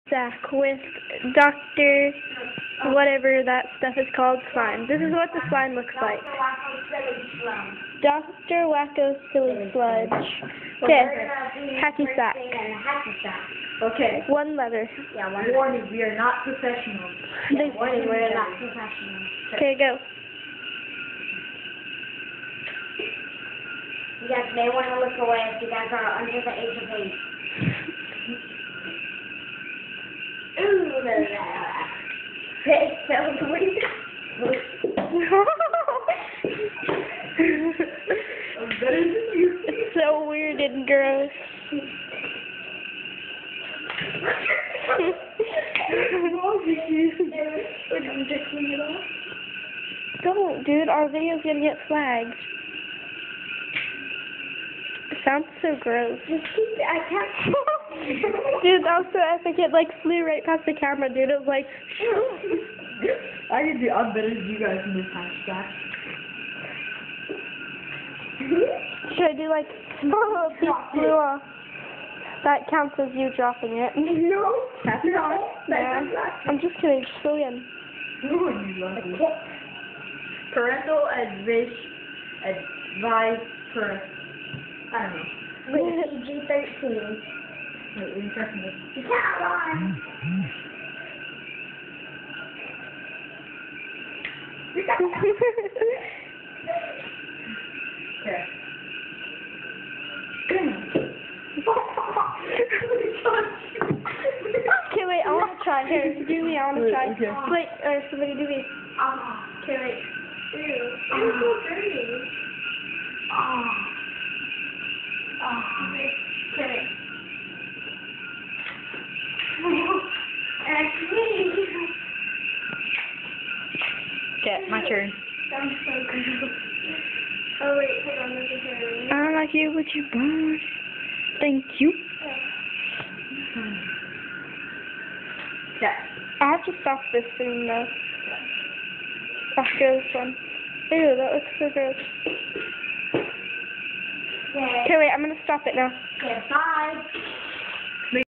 Zach with Dr. whatever that stuff is called slime. This is what the slime looks like. Dr. Wacko Silly Sludge. Okay, Hacky Sack. Okay. One letter. Yeah, one warning, we are not professionals. Yeah, warning, we're not professionals. Okay, go. You guys may want to look away if you guys are under the age of 8. Ooh, it's so weird. It's so weird and gross. Don't, dude. Our video's gonna get flagged. It sounds so gross. I can't. Dude, that was so epic. It like flew right past the camera, dude. It was like. I'm better than you guys in this hashtag. Should I do like small piece flew off? That counts as you dropping it. No. That's not. Yeah. I'm just kidding. Just go again. Parental advice for, I don't know. Wait, PG-13. Wait, what are you talking about? Okay. Okay, wait, I want to try. Here, do me, I want to try. Okay. Wait, somebody do me. Okay, wait. Ew. I'm so dirty. Okay, wait. Okay, my turn. Sounds so good. Oh, wait, hold on, there's a hair. I don't like you, but you're born. Thank you. Yeah. I have to stop this thing though. After this one. Ew, that looks so gross. Okay. Okay, wait, I'm gonna stop it now. Okay, bye.